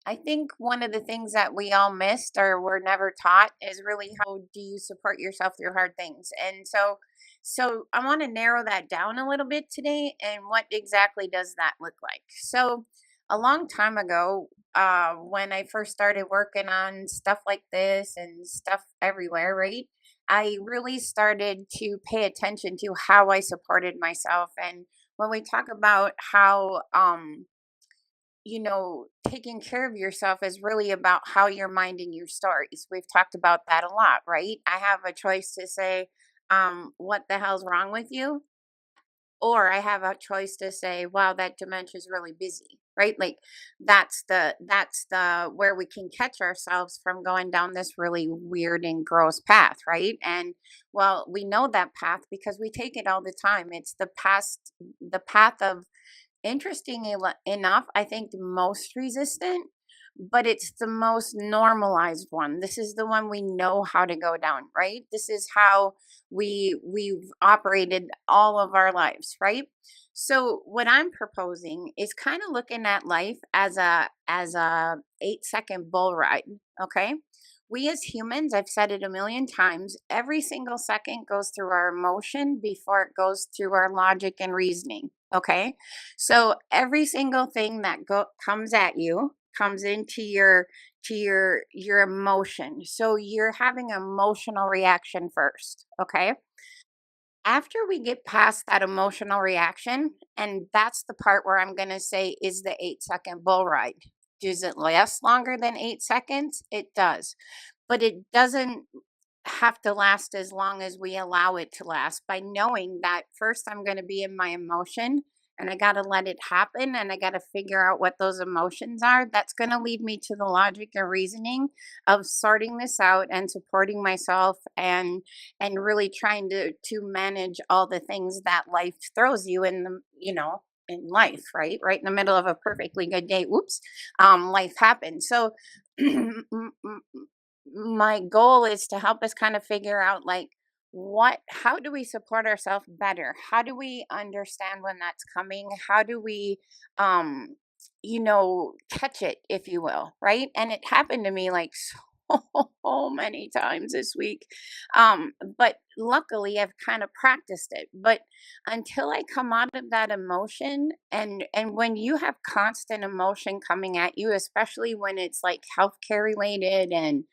I think one of the things that we all missed or were never taught is really how do you support yourself through hard things. And so I want to narrow that down a little bit today and what exactly does that look like. So a long time ago, when I first started working on stuff like this and stuff everywhere, right? I really started to pay attention to how I supported myself. And when we talk about how taking care of yourself is really about how you're minding your stories. We've talked about that a lot, right? I have a choice to say, what the hell's wrong with you? Or I have a choice to say, wow, that dementia is really busy, right? Like that's the where we can catch ourselves from going down this really weird and gross path, right? And well, we know that path because we take it all the time. It's the path of enough, I think the most resistant, but it's the most normalized one. This is the one we know how to go down, right? This is how we've operated all of our lives, right? So what I'm proposing is kind of looking at life as a 8-second bull ride, okay? We as humans, I've said it a million times, every single second goes through our emotion before it goes through our logic and reasoning. Okay. So every single thing that comes at you comes into your emotion. So you're having an emotional reaction first. Okay. After we get past that emotional reaction, and that's the part where I'm going to say is the 8-second bull ride. Does it last longer than 8 seconds? It does, but it doesn't have to last as long as we allow it to last by knowing that first I'm going to be in my emotion and I got to let it happen and I got to figure out what those emotions are. That's going to lead me to the logic and reasoning of sorting this out and supporting myself and really trying to manage all the things that life throws you in life, right in the middle of a perfectly good day, whoops, life happens. So my goal is to help us kind of figure out like how do we support ourselves better, how do we understand when that's coming, how do we um catch it, if you will, right? And it happened to me like so many times this week, but luckily I've kind of practiced it. But until I come out of that emotion, and when you have constant emotion coming at you, especially when it's like healthcare related and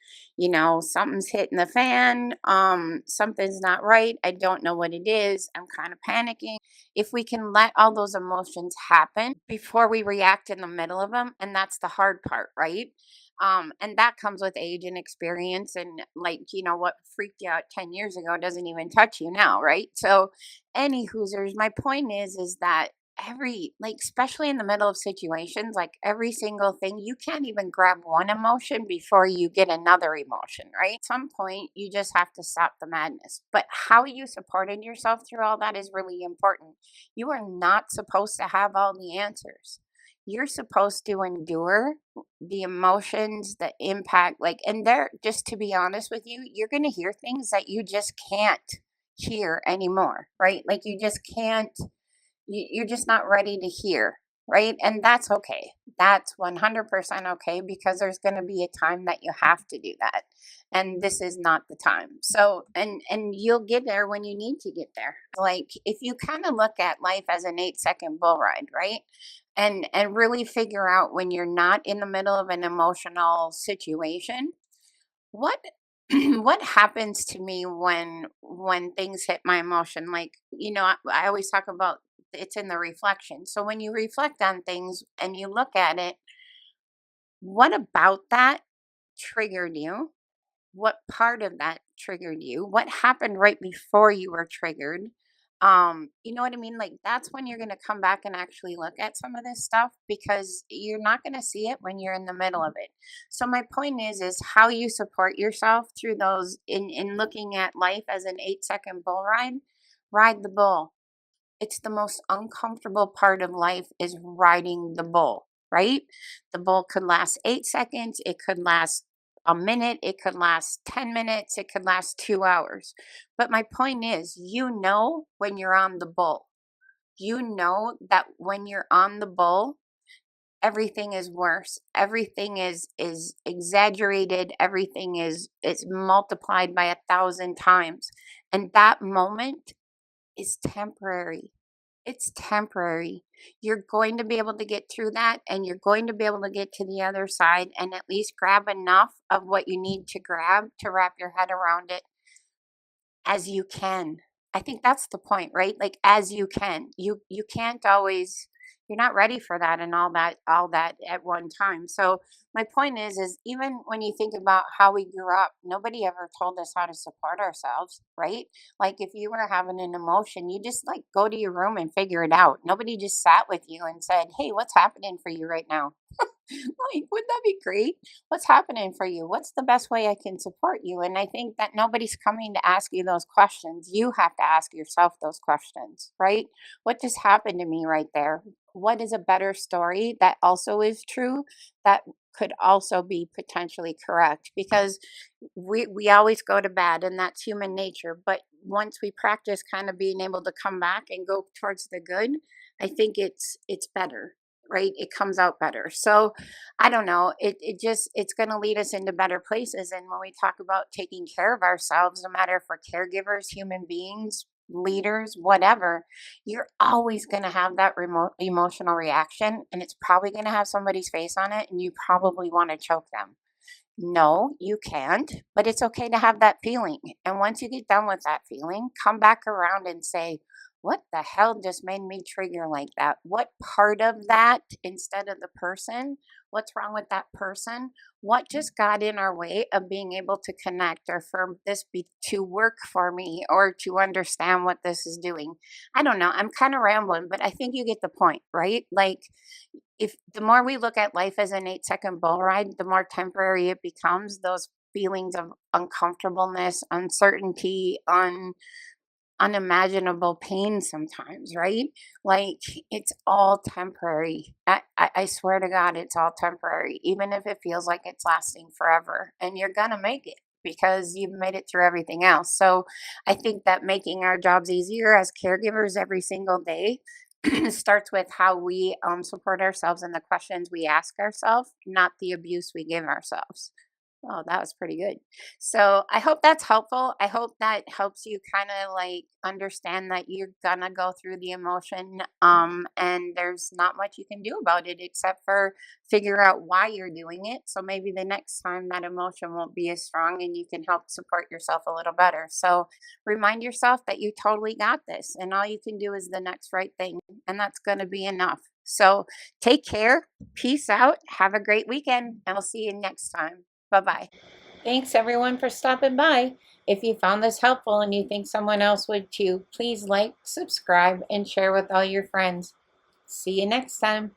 something's hitting the fan, something's not right, I don't know what it is, I'm kind of panicking. If we can let all those emotions happen before we react in the middle of them, and that's the hard part, right? And that comes with age and experience, and like what freaked you out 10 years ago doesn't even touch you now, right? So any hoosers, my point is that every, like, especially in the middle of situations, like every single thing, you can't even grab one emotion before you get another emotion, right? At some point you just have to stop the madness, but how you supported yourself through all that is really important. You are not supposed to have all the answers. You're supposed to endure the emotions, the impact, like, and there, just to be honest with you, you're going to hear things that you just can't hear anymore, right? Like you just can't, you're just not ready to hear, right? And that's okay. That's 100% okay, because there's going to be a time that you have to do that. And this is not the time. So, and you'll get there when you need to get there. Like if you kind of look at life as an 8-second bull ride, right? And really figure out when you're not in the middle of an emotional situation, what what happens to me when things hit my emotion, like I always talk about it's in the reflection. So when you reflect on things and you look at it, what about that triggered you? What part of that triggered you? What happened right before you were triggered? You know what I mean? Like that's when you're going to come back and actually look at some of this stuff, because you're not going to see it when you're in the middle of it. So my point is how you support yourself through those in looking at life as an 8-second bull ride. Ride the bull. It's the most uncomfortable part of life is riding the bull, right? The bull could last 8 seconds, it could last a minute, it could last 10 minutes, it could last 2 hours. But my point is, when you're on the bull, you know that when you're on the bull, everything is worse. Everything is exaggerated. Everything is multiplied by 1,000 times. And that moment is temporary. It's temporary. You're going to be able to get through that, and you're going to be able to get to the other side and at least grab enough of what you need to grab to wrap your head around it as you can. I think that's the point, right? Like as you can. You can't always, you're not ready for that and all that at one time. So my point is even when you think about how we grew up, nobody ever told us how to support ourselves, right? Like if you were having an emotion, you just like go to your room and figure it out. Nobody just sat with you and said, "Hey, what's happening for you right now?" Like, wouldn't that be great? What's happening for you? What's the best way I can support you? And I think that nobody's coming to ask you those questions. You have to ask yourself those questions, right? What just happened to me right there? What is a better story that also is true that could also be potentially correct? Because we always go to bad and that's human nature. But once we practice kind of being able to come back and go towards the good, I think it's better, right? It comes out better. So I don't know. It's going to lead us into better places. And when we talk about taking care of ourselves, no matter if we're caregivers, human beings, leaders, whatever, you're always going to have that remote emotional reaction, and it's probably going to have somebody's face on it, and you probably want to choke them. No, you can't, but it's okay to have that feeling. And once you get done with that feeling, come back around and say, what the hell just made me trigger like that? What part of that instead of the person? What's wrong with that person? What just got in our way of being able to connect or for this be to work for me or to understand what this is doing? I don't know. I'm kind of rambling, but I think you get the point, right? Like if the more we look at life as an 8-second bull ride, the more temporary it becomes. Those feelings of uncomfortableness, uncertainty, unimaginable pain sometimes, right? Like it's all temporary. I swear to God, it's all temporary, even if it feels like it's lasting forever. And you're going to make it because you've made it through everything else. So I think that making our jobs easier as caregivers every single day starts with how we support ourselves and the questions we ask ourselves, not the abuse we give ourselves. Oh, that was pretty good. So I hope that's helpful. I hope that helps you kind of like understand that you're gonna go through the emotion, and there's not much you can do about it except for figure out why you're doing it. So maybe the next time that emotion won't be as strong, and you can help support yourself a little better. So remind yourself that you totally got this, and all you can do is the next right thing, and that's gonna be enough. So take care. Peace out. Have a great weekend, and I'll see you next time. Bye bye. Thanks everyone for stopping by. If you found this helpful and you think someone else would too, please like, subscribe, and share with all your friends. See you next time.